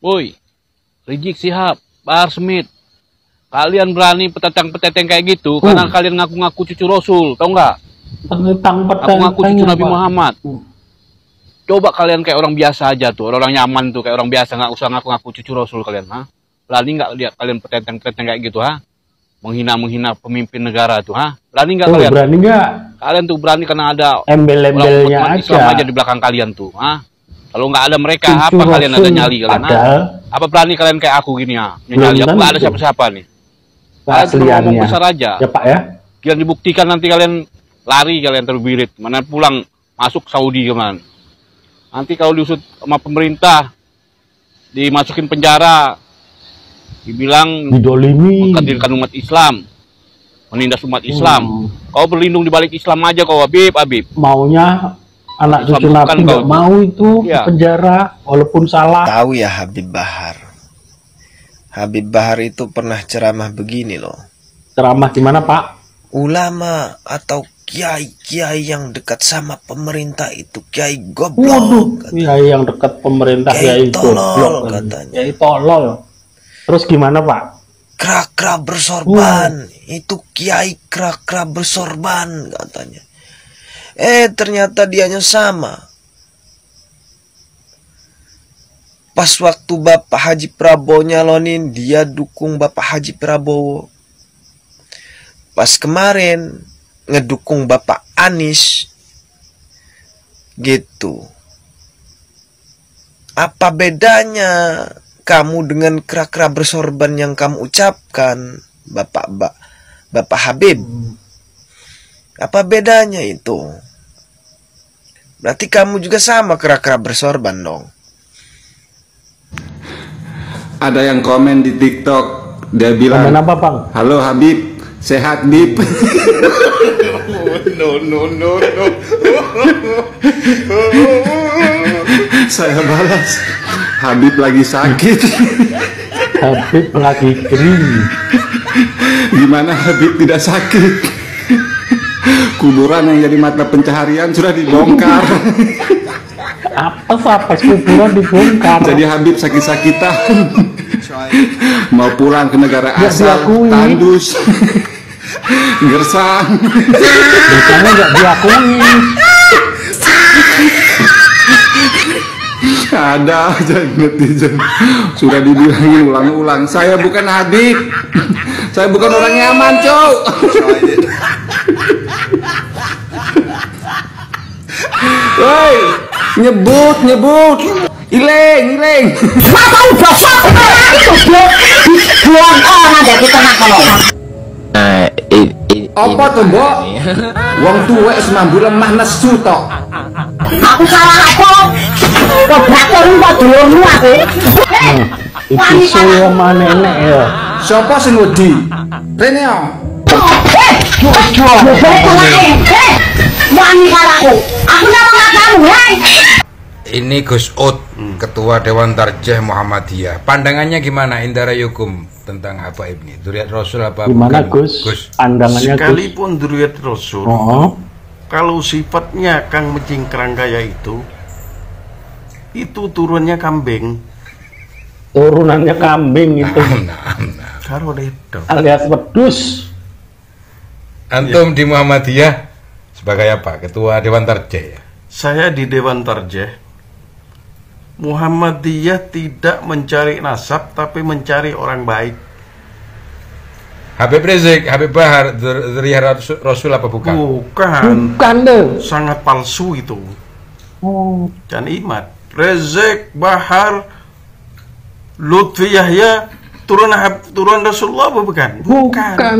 Woi, Rizik Sihab, Bahar Smith, kalian berani peteteng-peteteng kayak gitu karena kalian ngaku-ngaku cucu Rasul, tau nggak? Ngaku-ngaku cucu Nabi Muhammad. Coba kalian kayak orang biasa aja tuh, orang nyaman tuh, kayak orang biasa, nggak usah ngaku-ngaku cucu Rasul kalian, ha? Berani nggak lihat kalian peteteng-peteteng kayak gitu, ha? Menghina-menghina pemimpin negara tuh, ha? Berani nggak kalian? Berani nggak? Kalian tuh berani karena ada embel-embelnya Islam aja di belakang kalian tuh, ha? Kalau nggak ada mereka, cucu apa kalian ada nyali kalian? Padahal, apa berani kalian kayak aku gini ya? Nyali, aku nggak ada siapa-siapa nih. Kalian cuma ngomong besar aja. Ya Pak ya. Biar dibuktikan nanti kalian lari, kalian terbirit. Mana pulang masuk Saudi kemana? Nanti kalau diusut sama pemerintah, dimasukin penjara, dibilang didolimi, mengkerdilkan umat Islam, menindas umat Islam. Kau berlindung di balik Islam aja kau, Habib. Maunya anak cucu Nabi nggak mau itu penjara walaupun salah. Tahu ya Habib Bahar. Habib Bahar itu pernah ceramah begini loh. Ceramah gimana Pak? Ulama atau kiai-kiai yang dekat sama pemerintah itu kiai goblok. Waduh, kiai yang dekat pemerintah kiai goblok katanya. Kiai tolol. Terus gimana Pak? Kera-kera bersorban. Itu kiai kera-kera bersorban katanya. Ternyata dianya sama. Pas waktu Bapak Haji Prabowo nyalonin, dia dukung Bapak Haji Prabowo. Pas kemarin ngedukung Bapak Anies. Gitu. Apa bedanya kamu dengan kera-kera bersorban yang kamu ucapkan, Bapak Habib? Apa bedanya itu? Berarti kamu juga sama kera-kera bersorban dong. Ada yang komen di TikTok, dia bilang, komen apa Bang? Halo Habib, sehat Bib. No. Saya balas, Habib lagi sakit. Habib lagi kering. Gimana Habib tidak sakit? Kuburan yang jadi mata pencaharian sudah dibongkar. Apa kuburan dibongkar? Jadi Habib sakit-sakitan. Mau pulang ke negara asal, tandus, gersang. Gersangnya nggak diakui. Ada aja netizen sudah dibilangin ulang-ulang, saya bukan Habib, saya bukan orang nyaman, cowok. Woi, nyebut, ileng. Masa udah itu buang orang ada di tengah kalau. Apa tuh mbok? Wong tuwek semambu lemah nesu tok. Aku salah apa? Kok mbok dulurmu aku. Iki sama nenek ya. Siapa sing wedi? Rene yo. Ini Gus Ut, Ketua Dewan Tarjih Muhammadiyah. Pandangannya gimana Indra Yukum tentang Habaib ini? Dzurriyyat Rasul apa gimana, bukan? Gus? Pandangannya sekalipun Dzurriyyat Rasul, kalau sifatnya Kang Mencingkrang kayak itu turunnya kambing. Turunannya kambing itu. Karo dedo. Alias wedus. Antum di Muhammadiyah sebagai apa? Ketua Dewan Tarjih ya? Saya di Dewan Tarjih. Muhammadiyah tidak mencari nasab tapi mencari orang baik. Habib Rizik, Habib Bahar, Dzurriyyat Rasul apa bukan? Bukan deh. Sangat palsu itu. Dan imat. Rizik, Bahar, Lutfi Yahya turunan Rasulullah apa bukan? Bukan.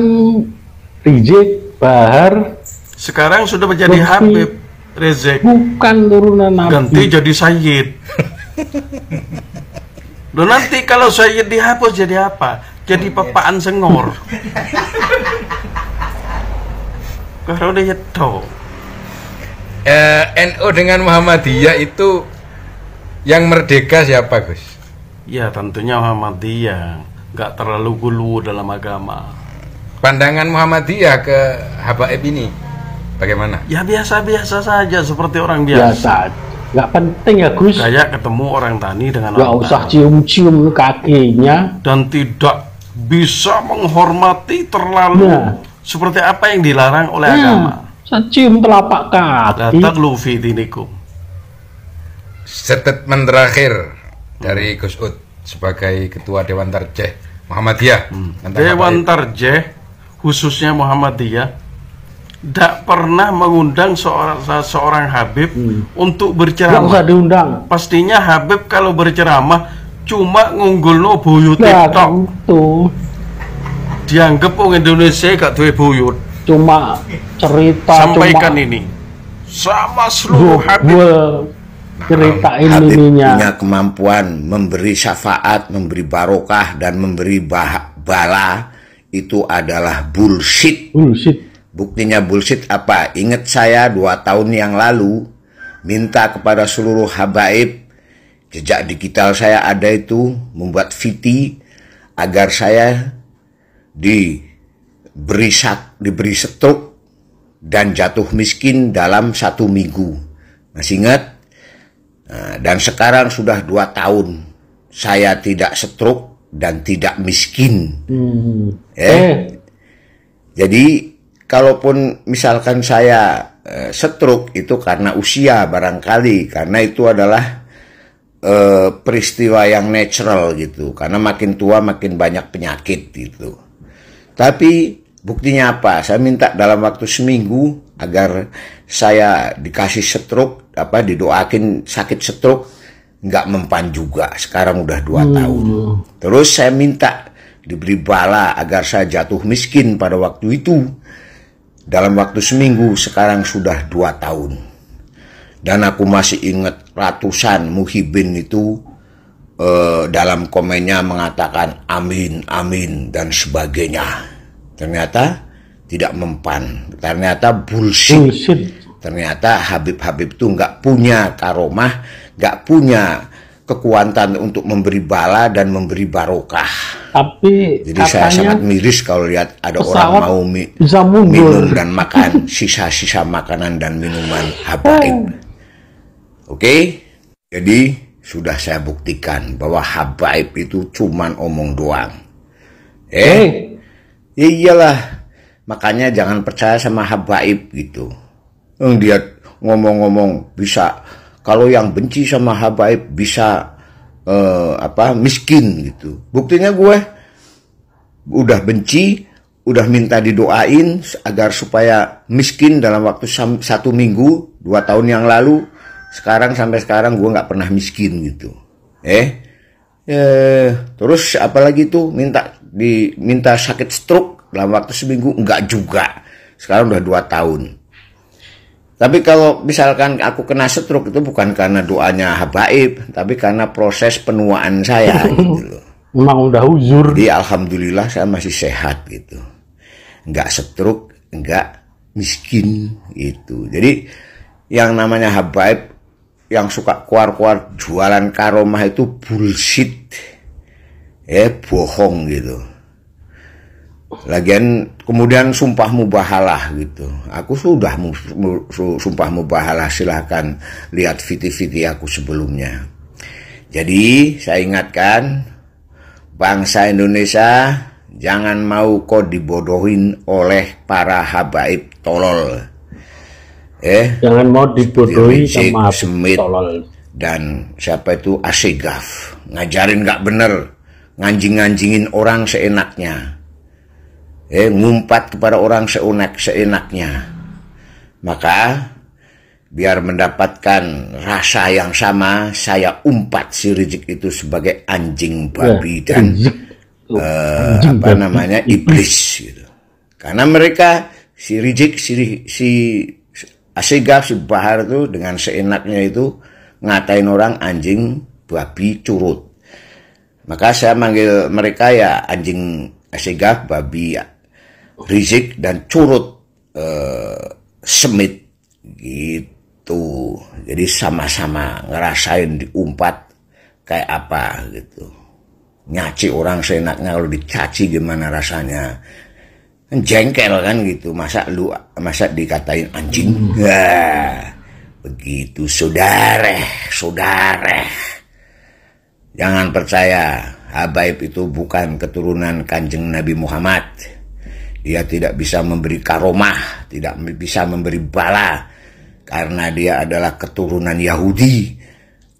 Rizik, Bahar, sekarang sudah menjadi Lutfi. Habib Rizik. Bukan turunan Nabi. Ganti jadi Sayyid. Loh nanti kalau Sayyid dihapus jadi apa? Jadi papaan sengor. Kalau dia tahu. NU dengan Muhammadiyah itu yang merdeka siapa, Gus? Ya tentunya Muhammadiyah. Nggak terlalu gulu dalam agama. Pandangan Muhammadiyah ke Habaib ini bagaimana? Ya biasa-biasa saja seperti orang biasa. nggak penting ya Gus. Kayak ketemu orang tani dengan Nggak orang usah tani. cium-cium kakinya. Dan tidak bisa menghormati terlalu seperti apa yang dilarang oleh agama. Saya cium telapak kaki. Datang lufi dinikum. Statement terakhir dari Gus Ud sebagai Ketua Dewan Tarjih Muhammadiyah. Dewan Tarjih khususnya Muhammadiyah tidak pernah mengundang seorang Habib untuk Nggak berceramah. usah diundang. Pastinya Habib kalau berceramah cuma ngunggulno buyut Nah, TikTok. itu Dianggap orang Indonesia gak duwe buyut. cuma cerita, Sampaikan cuma ini sama seluruh Habib. ceritain Habib ininya. punya kemampuan memberi syafaat, memberi barokah, dan memberi bala. Itu adalah bullshit. Bullshit. Buktinya bullshit apa? Ingat saya 2 tahun yang lalu minta kepada seluruh habaib, jejak digital saya ada itu, membuat VT agar saya diberi stroke dan jatuh miskin dalam 1 minggu. Masih ingat? Nah, dan sekarang sudah 2 tahun saya tidak stroke dan tidak miskin. Jadi kalaupun misalkan saya stroke itu karena usia barangkali, karena itu adalah peristiwa yang natural gitu, karena makin tua makin banyak penyakit gitu. Tapi buktinya apa? Saya minta dalam waktu seminggu agar saya dikasih stroke, didoakin sakit stroke, nggak mempan juga. Sekarang udah 2 tahun. Terus saya minta diberi bala agar saya jatuh miskin pada waktu itu. Dalam waktu seminggu, sekarang sudah 2 tahun. Dan aku masih ingat ratusan muhibin itu dalam komennya mengatakan amin, amin, dan sebagainya. Ternyata tidak mempan. Ternyata bullshit. Ternyata Habib-Habib itu nggak punya karomah, nggak punya kekuatan untuk memberi bala dan memberi barokah. Tapi jadi saya sangat miris kalau lihat ada orang mau minum dan makan sisa-sisa makanan dan minuman habaib. Oke? Jadi sudah saya buktikan bahwa habaib itu cuman omong doang. Ya iyalah, makanya jangan percaya sama habaib gitu. Dia ngomong-ngomong bisa, kalau yang benci sama habaib bisa miskin gitu. Buktinya gue udah benci, udah minta didoain agar supaya miskin dalam waktu 1 minggu 2 tahun yang lalu. Sekarang sampai sekarang gue nggak pernah miskin gitu. Terus apalagi tuh minta sakit stroke dalam waktu seminggu, enggak juga. Sekarang udah 2 tahun. Tapi kalau misalkan aku kena stroke itu bukan karena doanya habaib, tapi karena proses penuaan saya gitu loh. Memang udah uzur. Jadi alhamdulillah saya masih sehat gitu. Enggak stroke, enggak miskin gitu. Jadi yang namanya habaib yang suka keluar-keluar jualan karomah itu bullshit. Bohong gitu. Lagian kemudian sumpah mubahalah gitu. Aku sudah sumpah mubahalah, silahkan lihat video-video aku sebelumnya. Jadi saya ingatkan bangsa Indonesia, jangan mau kau dibodohin oleh para habaib tolol. Jangan mau dibodohi sama Smith tolol. Dan siapa itu Asegaf, ngajarin nggak bener, nganjing-nganjingin orang seenaknya. Ngumpat kepada orang seenaknya. Maka biar mendapatkan rasa yang sama, saya umpat si Rizik itu sebagai anjing babi dan iblis gitu. Karena mereka si Rizik, si Asegaf, si Bahar itu dengan seenaknya itu ngatain orang anjing babi curut. Maka saya manggil mereka ya anjing Asegaf, babi Rizik, dan curut Smith gitu. Jadi sama-sama ngerasain diumpat kayak apa gitu. Nyaci orang seenaknya, kalau dicaci gimana rasanya. Jengkel kan gitu. Masa dikatain anjing. Begitu saudara. Jangan percaya, Habaib itu bukan keturunan Kanjeng Nabi Muhammad. Dia tidak bisa memberi karomah, tidak bisa memberi bala, karena dia adalah keturunan Yahudi.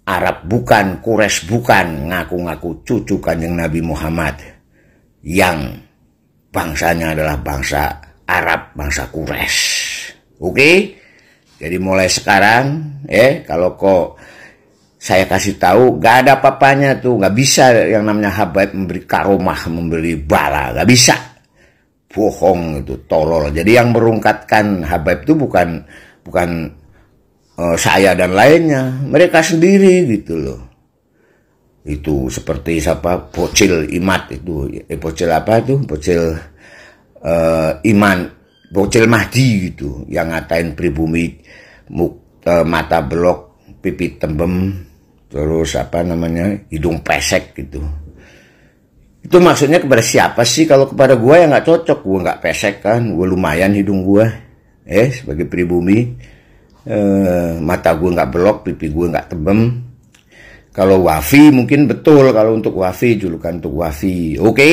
Arab bukan, Quraisy bukan, ngaku-ngaku cucu Kanjeng Nabi Muhammad yang bangsanya adalah bangsa Arab, bangsa Quraisy. Oke? Jadi mulai sekarang, kalau kok saya kasih tahu, gak ada apa-apanya tuh, gak bisa yang namanya Habaib memberi karomah, memberi bala, gak bisa. Bohong itu, tolol. Jadi yang merungkatkan Habaib itu bukan saya dan lainnya, mereka sendiri gitu loh. Itu seperti siapa, Bocil Imat itu, Bocil apa itu, Bocil Iman, Bocil Mahdi gitu, yang ngatain pribumi, mata belok, pipi tembem, terus apa namanya, hidung pesek gitu. Itu maksudnya kepada siapa sih? Kalau kepada gue ya nggak cocok, gue nggak pesek kan, gue lumayan hidung gue, sebagai pribumi. Mata gue nggak belok, pipi gue nggak tebem. Kalau Wafi mungkin betul, kalau untuk Wafi, julukan untuk Wafi. Oke.